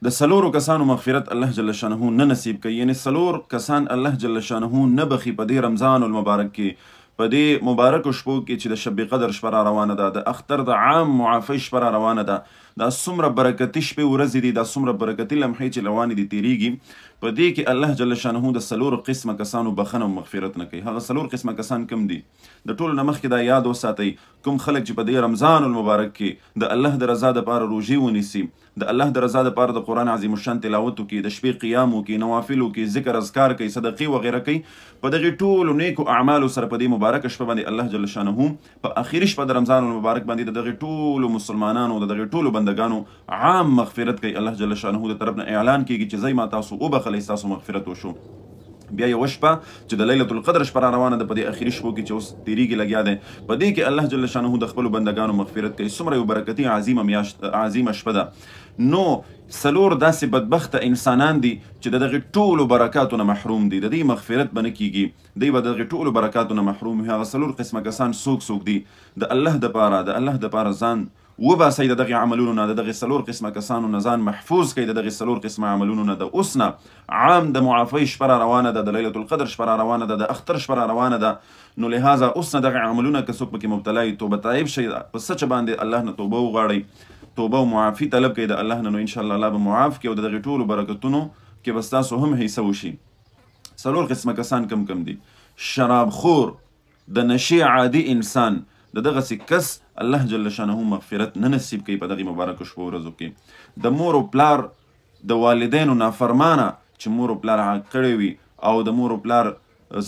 د څلورو کسانو مغفرت الله جل شانه نه نصیب کوي، یعنی څلور کسان الله جل شانه نه بخي په دې رمضان المبارک کې، په دې مبارکو شپو کې چې د شب قدر شپه را روانه ده، د اختر د عام معافی شپه را روانه ده، دا څومره برکتي شپې ورځې دي، دا څومره برکتي لمحې چې روانې دي تیریږي، په دې کې الله جل شانه د څلورو قسمه کسانو بخنه او مغفرت نه کوي. هغه څلور قسمه کسان کوم دي؟ د ټولو نه مخکې دا یاد وساتئ، کوم خلک چې په دې رمضان المبارک کې د الله د رضا دپاره روژې ونیسي، د الله د رضا دپاره د قرآن عظیم الشان تلاوت وکړي، د شپې قیام وکړي، نوافل وکړي، ذکر اذکار کوي، صدقې وغیره کوي، په دغې ټولو نیکو اعمالو سره په دې مبارکه شپه باندې الله جل شانه په آخري شپه د رمضان المبارک باندې د دغې ټولو مسلمانانو د دغې ټولو بندګانو عام مغفرت کوي. الله جل شانه د طرف نه اعلان کیږي چې زی ما تاسو وبخلی ستاسو مغفرت وشو. بیا یوه شپه چې د لیلة القدر شپه را روانه ده، په دې اخري شپو کې چې اوس تیریږي لګیا دی، په دې کې الله جل شانه د خپلو بندګانو مغفرت کوي. څومره یو برکتي عظیمه شپه ده. نو څلور داسې بدبخته انسانان دي چې د دغې ټولو برکاتو نه محروم دي، د دې مغفرت به نه کیږي، دوی به د دغې ټولو برکاتو نه محروم وي. هغه څلور قسمه کسان څوک دي؟ د الله دپاره ځان وباسئ، د دغې عملونو نه، د دغې څلور قسمه کسانو نه ځان محفوظ کوئ، د دغې څلور قسمه عملونو نه. د اوس نه عام د معافی شپه را روانه ده، د لیلة القدر شپه را روانه ده، د اختر شپه را روانه ده، نو لهذا اوس نه دغې عملونه که څوک پکې مبتلا وي، توبه طایب شئ، په سچ باندې الله نه توبه وغواړئ، توبه او معافي طلب کوئ د الله نه، نو انشاءالله الله به معاف کړي او د دغې ټولو برکتونو کې به ستاسو هم حصه وشي. څلور قسمه کسان کم دي؟ شرابخور، د نشې عادي انسان، د دغسې کس الله جل شانه مغفرت نه نصیب کوي په دغې مبارکو شپو ورځو کې. د مور و پلار د والدینو نافرمانه چې مور و پلار عاق کړی وي او د مور و پلار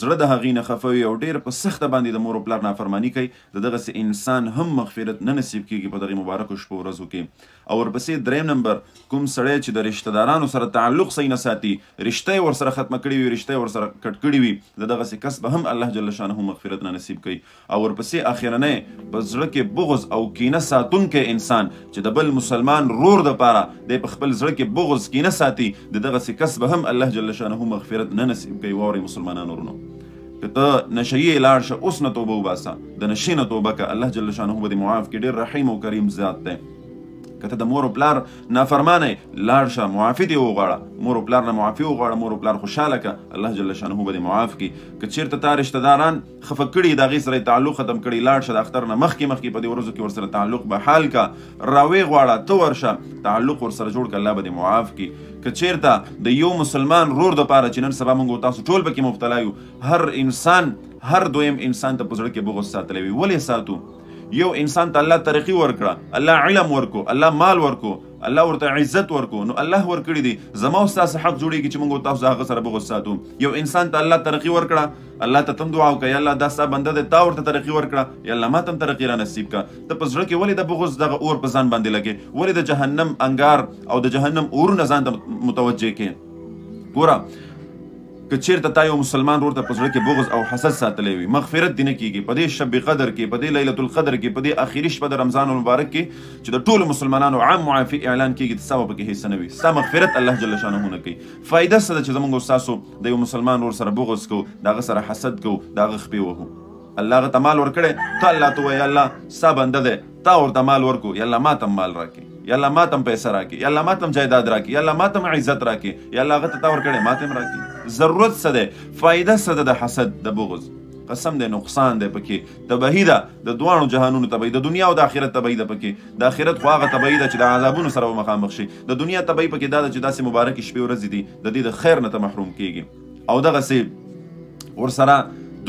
زړه د هغې نه خفه وي او ډېر په سخته باندې د مور و پلار نافرماني کوي، د دغسې انسان هم مغفرت نه نصیب کیږي په دغې مبارکو شپو ورځو کې. او ورپسې دریم نمبر کوم سړی چې د رشته دارانو سره تعلق صحیح نه ساتي، رشته یې ورسره ختمه کړې وي، رشته یې ورسره کټ کړي وي، د دغسې کس به هم الله جل شانه مغفرت نه نصیب کوي. او ورپسې اخرنی په زړه کې بغض او کینه ساتونکی انسان چې د بل مسلمان رور دپاره دی په خپل زړه کې بغض کینه ساتي، د دغسې کس به هم الله جل شانه مغفرت نه نصیب کوي. واورئ مسلمانانو ورونو، که ته نشهیې لاړ شه، اوس نه توبه وباسه، د نشې نه توبه که، الله جل شانه به دې معاف کړي، ډېر رحیم او کریم ذات دی. که ته د مور و پلار نافرمانه لاړ شه، معافي دې وغواړه، مور و پلار نه معافي وغواړه، مور و پلار خوشحاله که، الله جل شانه به دې معاف کړي. که چېرته تا رشته داران خفه کړي، د هغې سره یې تعلق ختم کړي، لاړ شه د اختر نه مخکې په دې ورځو کې ورسره تعلق بحال که، راویې غواړه، ته ورشه تعلق ورسره جوړ که، الله به دې معاف کړي. که چېرته د یو مسلمان رور دپاره چې نن سبا موږ تاسو ټول پکې مبتلا یو، هر انسان هر دویم انسان ته په زړه کې بغض ساتلی وي. ولې ساتو؟ یو انسان ته الله ترقي ورکړه، الله علم ورکو، الله مال ورکو، الله ورته عزت ورکو، نو الله ورکړي دي، زما او ستاسو حق جوړېږي چې موږ تاسو هغه سره بغض ساتو. یو انسان ته الله ترقي ورکړه، الله ته تم دعا وکړه، یا الله دا ستا بنده دی، تا ورته ترقي ورکړه، یا الله ما ته هم ترقي را نصیب کړه. ته په زړه کې ولې د بغض دغه اور په ځان باندې لګې؟ ولې د جهنم انګار او د جهنم اورونه ځان ته متوجه کړې؟ ګوره، که چېرته تا یو مسلمان ورور ته په زړه کې بغض او حسد ساتلی وي، مغفرت دې نه کېږي په دې شب قدر کې، په دې لیلة القدر کې، په دې آخري شپه د رمضان المبارک کې چې د ټولو مسلمانانو عام معافي اعلان کېږي، ستا به پکې حصه نه وي، ستا مغفرت الله جل شانه نه کوي. فایده څه ده چې زموږ او ستاسو د یو مسلمان ورور سره بغض کوو، د هغه سره حسد کوو، د هغه خپې وهو؟ الله هغه ته مال ورکړی، ته الله ته وایې الله ستا بنده دی، تا ورته مال ورکو، یا الله ما ته مال راکړي، یا الله ما ته پیسه راکړي، یا الله ما ته جایداد راکړي، یا الله ما ته عزت راکړي، یا الله هغه ته تا ورکړی ما ته هم راکړي. ضرورت څه دی؟ فایده څه ده د حسد د بغض؟ قسم دی نقصان دی پکې، تباهي ده، د دواړو جهانونو تباهي، د دنیا او د آخرت تباهي ده پکې. د آخرت خو هغه تباهي ده چې د عذابونو سره به مخامخ شي، د دنیا تباهي پکې دا ده چې داسې مبارکې شپې ورځې دي د دې د خیر نه ته محروم کېږي. او دغسې ورسره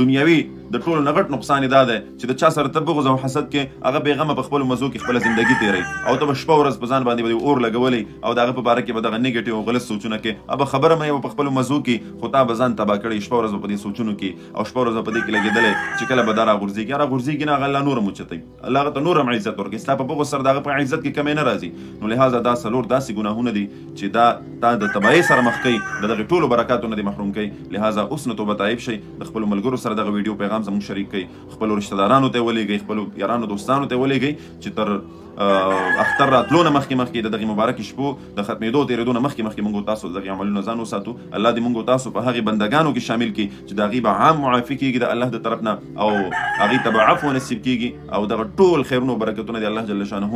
دنیوي د ټولو نه غټ نقصان دا دی چې د چا سره ته بغض او حسد کې، هغه بېغمه په خپلو مزو کې خپله زندګي تېروي، او ته به شپه ورځ په ځان باندې به دې اور لګولی او د هغه په باره کې به دغه نیګیټیو او غلط سوچونه کې، به خبره مه یې په خپلو مزو کې، خو تا به ځان تباه کړی، شپه ورځ به په دې سوچونو کې او شپه ورځ به په دې کې لګېدلی چې کله به دا راغورځېږي، راغورځېږي نه، هغه الله نور هم اوچتوي، الله هغه ته نور هم عزت ورکوي، ستا په بغض سره د هغه په عزت کې کمی نه راځي. نو لهذا دا څلور داسې ګناهونه دي چې دا تا د تباهۍ سره مخ کوي، د دغې ټولو برکاتو نه دې محروم کوي. لهذا اوس نه توبه طایب شئ، د خپلو ملګرو سره دغه ویډیو پیغام زموږ شریک کوئ، خپلو رشته دارانو ته ولېږئ، خپلو یارانو دوستانو ته ولېږئ چې تر اختر راتلو نه مخکې د دغې مبارکې شپو د ختمېدو تېرېدو نه مخکې موږ تاسو د دغې عملونو ځان وساتو. الله دې موږ تاسو په هغې بندګانو کې شامل کړي چې د هغې به عام معافي کېږي د الله د طرف نه، او هغې ته به عفو نصیب کېږي، او دغه ټول خیرونه او برکتونه د الله جل شانه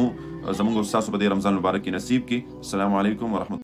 زموږ او ستاسو په دې رمضان مبارک کې نصیب کړي. السلام علیکم ورحمت